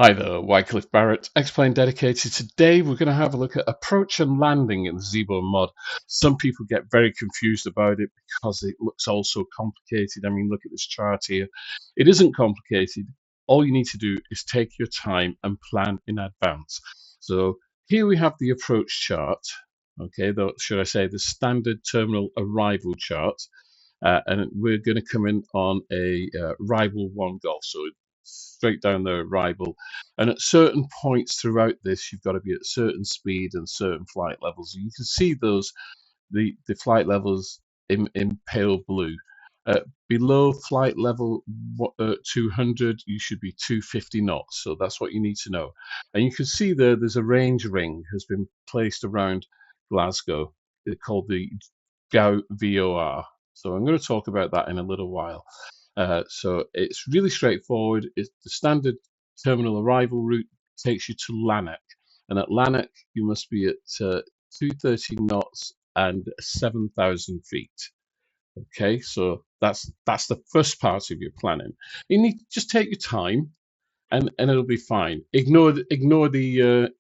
Hi there, Wycliffe Barrett, X-Plane Dedicated. Today we're going to have a look at approach and landing in the Zibo mod. Some people get very confused about it because it looks all so complicated. I mean, look at this chart here. It isn't complicated. All you need to do is take your time and plan in advance. So here we have the approach chart, okay, though, should I say the standard terminal arrival chart. And we're going to come in on a rival 1 golf. So straight down the arrival. And at certain points throughout this, you've got to be at certain speed and certain flight levels. You can see those, the flight levels in pale blue. Below flight level 200, you should be 250 knots. So that's what you need to know. And you can see there's a range ring has been placed around Glasgow. They're called the GAU VOR. So I'm going to talk about that in a little while. So it's really straightforward. It's the standard terminal arrival route takes you to Lanark, and at Lanark you must be at 230 knots and 7,000 feet. Okay, so that's the first part of your planning. You need to just take your time, and it'll be fine. Ignore the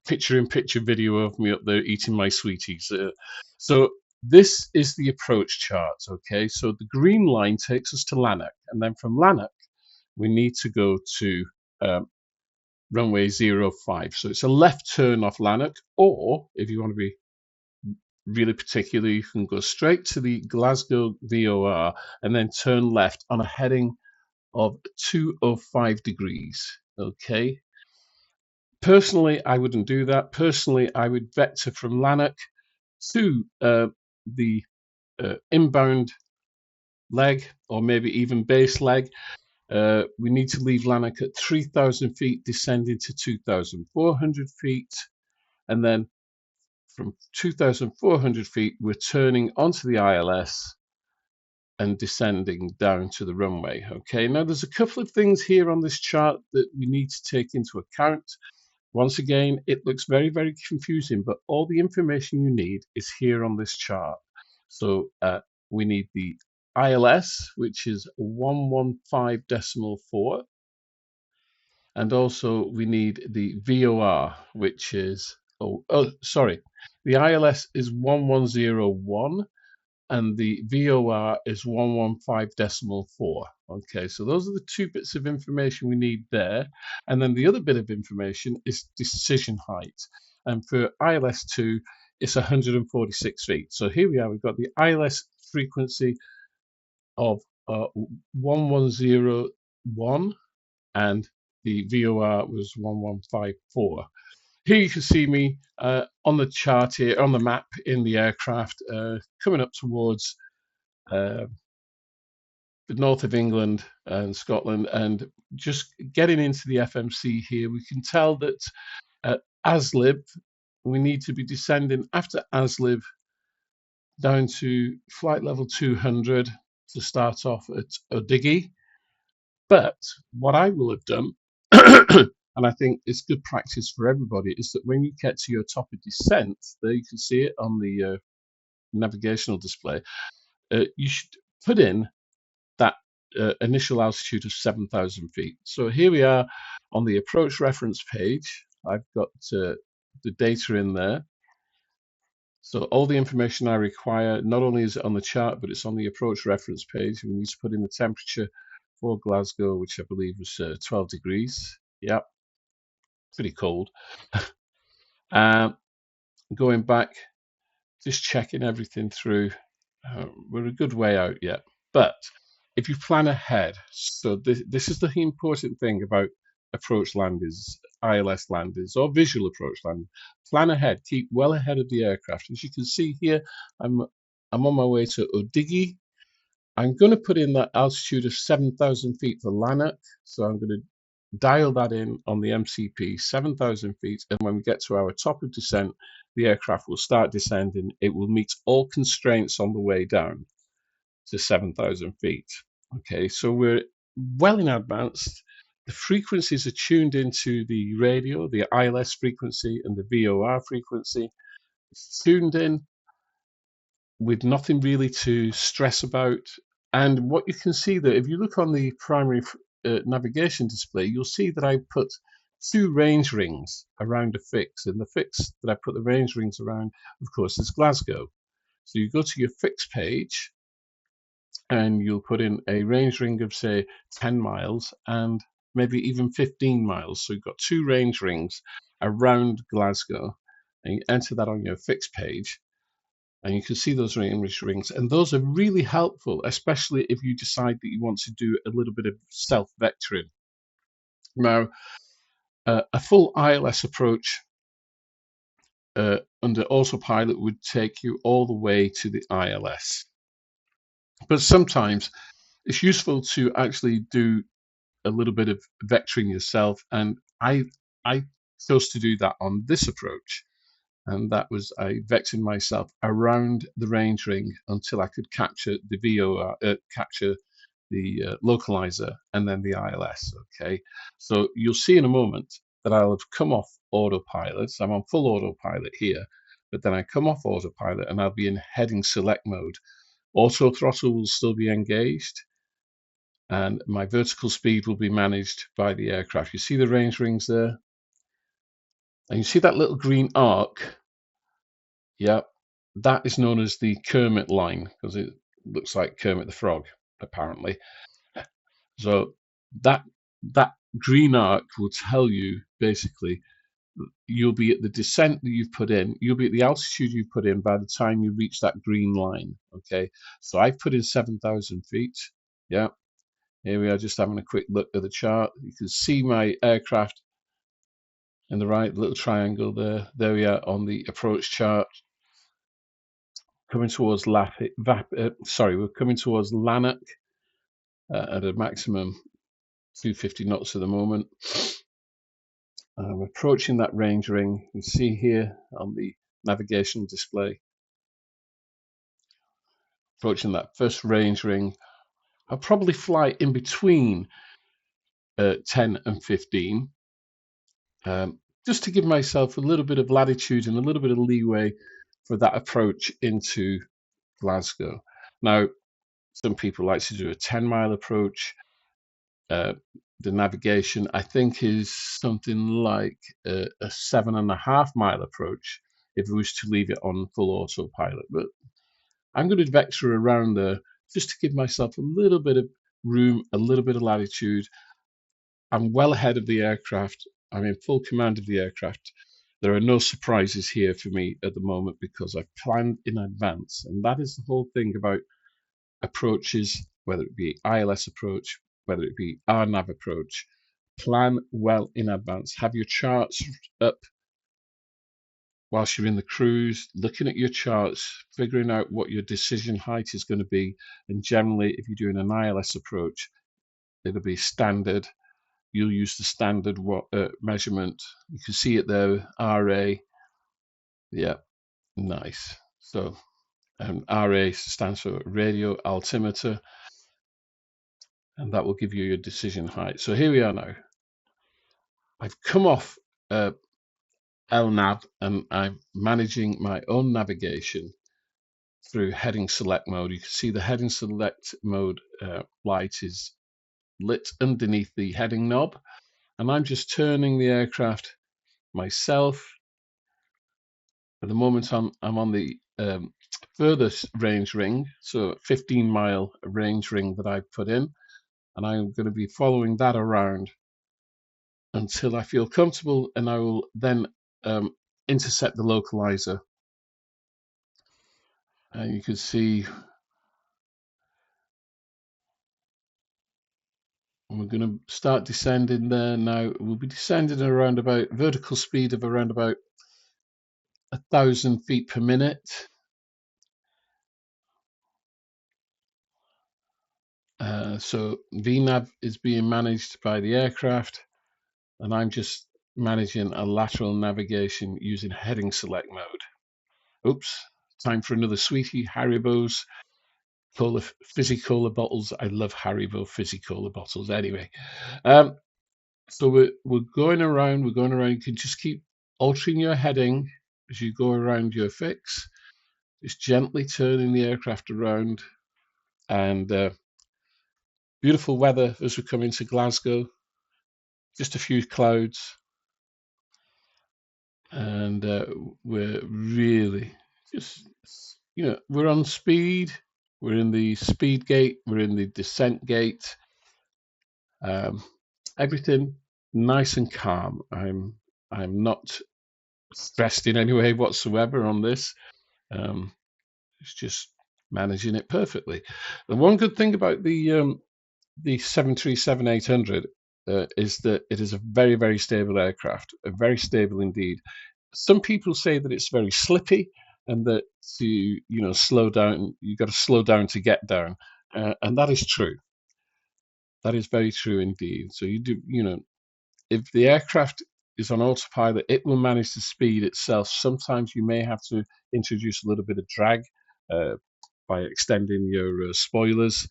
picture-in-picture video of me up there eating my sweeties. So this is the approach chart, okay? So the green line takes us to Lanark, and then from Lanark, we need to go to runway 05. So it's a left turn off Lanark, or if you want to be really particular, you can go straight to the Glasgow VOR and then turn left on a heading of 205 degrees, okay? Personally, I wouldn't do that. Personally, I would vector from Lanark to the inbound leg, or maybe even base leg. We need to leave Lanark at 3,000 feet, descending to 2,400 feet, and then from 2,400 feet, we're turning onto the ILS and descending down to the runway. Okay, now there's a couple of things here on this chart that we need to take into account. Once again, it looks very, very confusing, but all the information you need is here on this chart. So we need the ILS, which is 115.4, and also we need the VOR, which is, sorry, the ILS is 1101, and the VOR is 115.4. Okay, so those are the two bits of information we need there. And then the other bit of information is decision height. And for ILS2, it's 146 feet. So here we are, we've got the ILS frequency of 1101, and the VOR was 1154. Here you can see me on the chart here, on the map in the aircraft, coming up towards the north of England and Scotland, and just getting into the FMC here. We can tell that at Aslib, we need to be descending after Aslib down to flight level 200 to start off at Odigi. But what I will have done, and I think it's good practice for everybody, is that when you get to your top of descent, there you can see it on the navigational display, you should put in that initial altitude of 7,000 feet. So here we are on the approach reference page. I've got the data in there. So all the information I require, not only is it on the chart, but it's on the approach reference page. We need to put in the temperature for Glasgow, which I believe was 12 degrees. Yeah, pretty cold. Going back, just checking everything through. We're a good way out yet. But if you plan ahead, so this is the important thing about approach landings, ILS landings, or visual approach landings. Plan ahead, keep well ahead of the aircraft. As you can see here, I'm on my way to Odigi. I'm going to put in that altitude of 7,000 feet for Lanark. So I'm going to dial that in on the MCP, 7,000 feet. And when we get to our top of descent, the aircraft will start descending. It will meet all constraints on the way down to 7,000 feet. Okay, so we're well in advance. The frequencies are tuned into the radio, the ILS frequency and the VOR frequency. It's tuned in with nothing really to stress about. And what you can see there, if you look on the primary navigation display, you'll see that I put 2 range rings around a fix, and the fix that I put the range rings around, of course, is Glasgow. So you go to your fix page and you'll put in a range ring of, say, 10 miles and maybe even 15 miles. So you've got 2 range rings around Glasgow, and you enter that on your fix page, and you can see those range rings. And those are really helpful, especially if you decide that you want to do a little bit of self-vectoring. Now, a full ILS approach under autopilot would take you all the way to the ILS. But sometimes it's useful to actually do a little bit of vectoring yourself, and I chose to do that on this approach, and that was I vectored myself around the range ring until I could capture the VOR, capture the localizer, and then the ILS. Okay, so you'll see in a moment that I'll have come off autopilot. So I'm on full autopilot here, but then I come off autopilot and I'll be in heading select mode. Auto throttle will still be engaged, and my vertical speed will be managed by the aircraft. You see the range rings there? And you see that little green arc? Yeah, that is known as the Kermit line, because it looks like Kermit the Frog, apparently. So that green arc will tell you basically you'll be at the descent that you've put in, you'll be at the altitude you've put in by the time you reach that green line. Okay, so I've put in 7,000 feet. Yeah, here we are, just having a quick look at the chart. You can see my aircraft in the right little triangle there. There we are on the approach chart, coming towards we're coming towards Lanark at a maximum 250 knots at the moment. I'm approaching that range ring. You can see here on the navigation display, approaching that first range ring. I'll probably fly in between 10 and 15, just to give myself a little bit of latitude and a little bit of leeway for that approach into Glasgow. Now, some people like to do a 10-mile approach. The navigation, I think, is something like a 7.5-mile approach if we was to leave it on full autopilot. But I'm going to vector around there just to give myself a little bit of room, a little bit of latitude. I'm well ahead of the aircraft. I'm in full command of the aircraft. There are no surprises here for me at the moment because I've planned in advance. And that is the whole thing about approaches, whether it be ILS approach, whether it be RNAV approach. Plan well in advance. Have your charts up whilst you're in the cruise, looking at your charts, figuring out what your decision height is going to be. And generally, if you're doing an ILS approach, it'll be standard. You'll use the standard measurement. You can see it there, RA. Yeah, nice. So RA stands for radio altimeter, and that will give you your decision height. So here we are now. I've come off LNAV, and I'm managing my own navigation through heading select mode. You can see the heading select mode light is lit underneath the heading knob, and I'm just turning the aircraft myself. At the moment, I'm on the furthest range ring, so 15-mile range ring that I've put in, and I'm going to be following that around until I feel comfortable, and I will then intercept the localizer. And you can see we're going to start descending there now. We'll be descending around about vertical speed of around about 1,000 feet per minute. So VNAV is being managed by the aircraft, and I'm just managing a lateral navigation using heading select mode. Oops, time for another sweetie, Haribo's. Cola, fizzy cola bottles. I love Haribo fizzy cola bottles. Anyway, so we're going around. We're going around. You can just keep altering your heading as you go around your fix. Just gently turning the aircraft around and Beautiful weather as we come into Glasgow. Just a few clouds, and we're really just, we're on speed. We're in the speed gate. We're in the descent gate. Um, Everything nice and calm. I'm not stressed in any way whatsoever on this. Um, it's just managing it perfectly. The one good thing about the 737-800 is that it is a very, very stable aircraft, very stable indeed. Some people say that it's very slippy and that to slow down, you've got to slow down to get down, and that is true. That is very true indeed. So you do, if the aircraft is on autopilot, it will manage to speed itself. Sometimes you may have to introduce a little bit of drag by extending your spoilers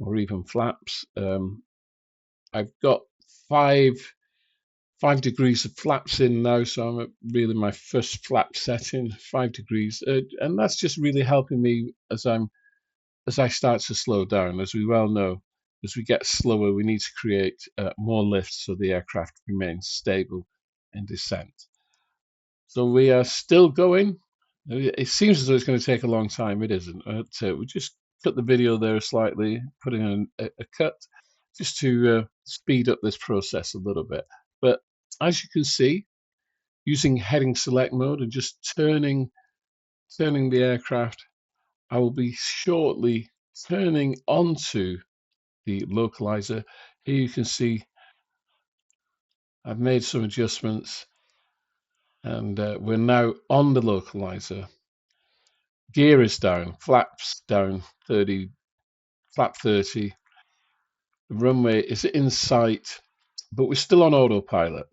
or even flaps. I've got five degrees of flaps in now, so I'm at really my first flap setting, 5 degrees, and that's just really helping me as I start to slow down. As we well know, as we get slower, we need to create more lift so the aircraft remains stable in descent. So we are still going. It seems as though it's going to take a long time. It isn't. We just cut the video there slightly, put in a cut just to speed up this process a little bit. But as you can see, using heading select mode and just turning the aircraft, I will be shortly turning onto the localizer. Here you can see I've made some adjustments, and we're now on the localizer. Gear is down, flaps down 30, flap 30. The runway is in sight, but we're still on autopilot.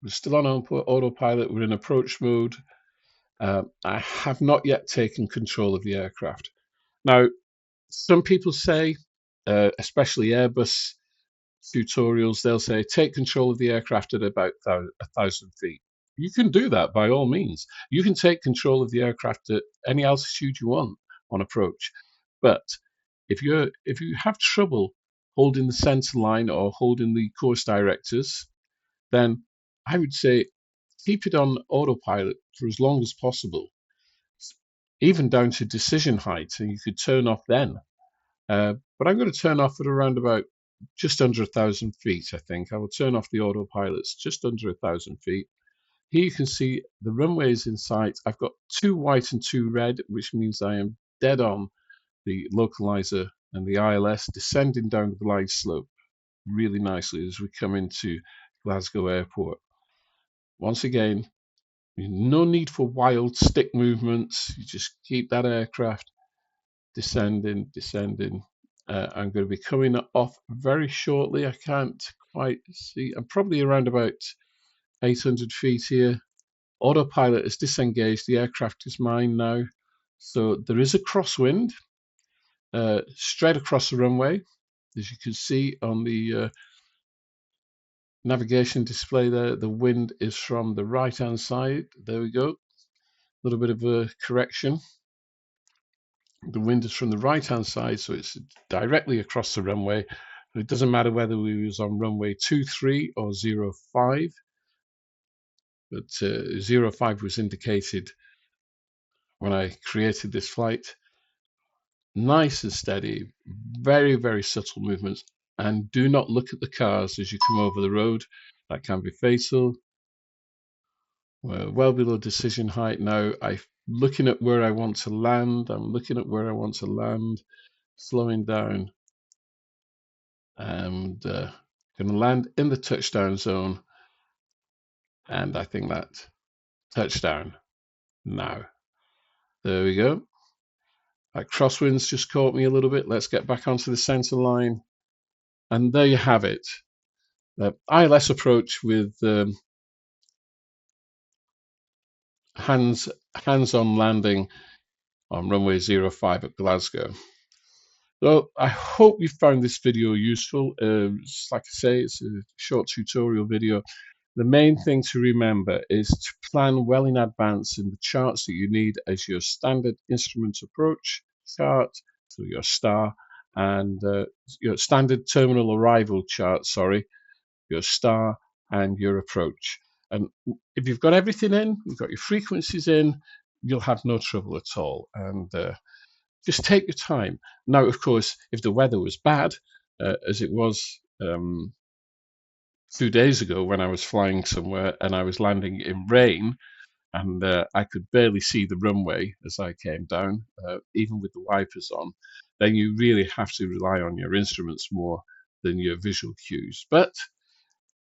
We're still on autopilot. We're in approach mode. I have not yet taken control of the aircraft. Now, some people say, especially Airbus tutorials, they'll say take control of the aircraft at about 1,000 feet. You can do that by all means. You can take control of the aircraft at any altitude you want on approach. But if you have trouble holding the center line or holding the course directors, then I would say keep it on autopilot for as long as possible, even down to decision height, and you could turn off then. But I'm going to turn off at around about just under 1,000 feet, I think. I will turn off the autopilots just under 1,000 feet. Here you can see the runway is in sight. I've got 2 white and 2 red, which means I am dead on the localizer and the ILS descending down the glide slope really nicely as we come into Glasgow Airport. Once again, no need for wild stick movements. You just keep that aircraft descending. I'm going to be coming off very shortly. I can't quite see. I'm probably around about 800 feet here. Autopilot is disengaged. The aircraft is mine now. So there is a crosswind straight across the runway. As you can see on the navigation display there, the wind is from the right hand side. There we go. A little bit of a correction. The wind is from the right hand side, so it's directly across the runway. It doesn't matter whether we was on runway 23 or 05, but 05 was indicated when I created this flight. Nice and steady, very, very subtle movements, and do not look at the cars as you come over the road. That can be fatal. We're well below decision height now. I'm looking at where I want to land. Slowing down, and going to land in the touchdown zone. And I think that touchdown now. There we go. That crosswinds just caught me a little bit. Let's get back onto the center line. And there you have it. The ILS approach with hands-on landing on runway 05 at Glasgow. So I hope you found this video useful. Like I say, it's a short tutorial video. The main thing to remember is to plan well in advance in the charts that you need as your standard instrument approach chart, so your star, and your standard terminal arrival chart, sorry, your star and your approach. And if you've got everything in, you've got your frequencies in, you'll have no trouble at all. And just take your time. Now, of course, if the weather was bad, as it was 2 days ago when I was flying somewhere and I was landing in rain, and I could barely see the runway as I came down, even with the wipers on, then you really have to rely on your instruments more than your visual cues. But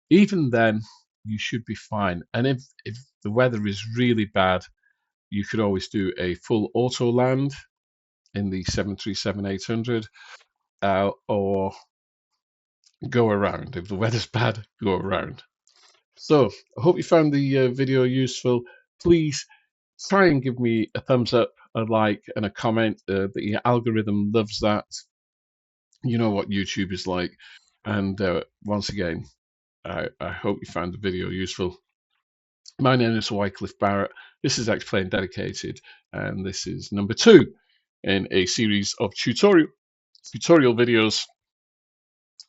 even then, you should be fine. And if the weather is really bad, you could always do a full auto land in the 737-800, or go around. If the weather's bad, go around. So I hope you found the video useful. Please try and give me a thumbs up, a like, and a comment. The algorithm loves that. You know what YouTube is like. And once again, I hope you found the video useful. My name is Wycliffe Barrett. This is Explain Dedicated, and this is number 2 in a series of tutorial videos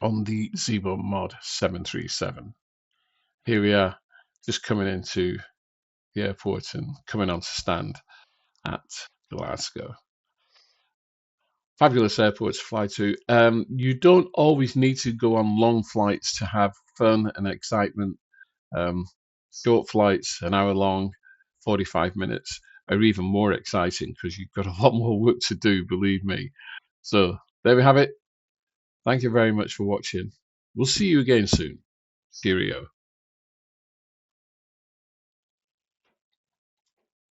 on the Zibo Mod 737. Here we are, just coming into the airport and coming on to stand at Glasgow. Fabulous airport to fly to. You don't always need to go on long flights to have fun and excitement. Short flights, an hour long, 45 minutes, are even more exciting because you've got a lot more work to do, believe me. So there we have it. Thank you very much for watching. We'll see you again soon. Cheerio.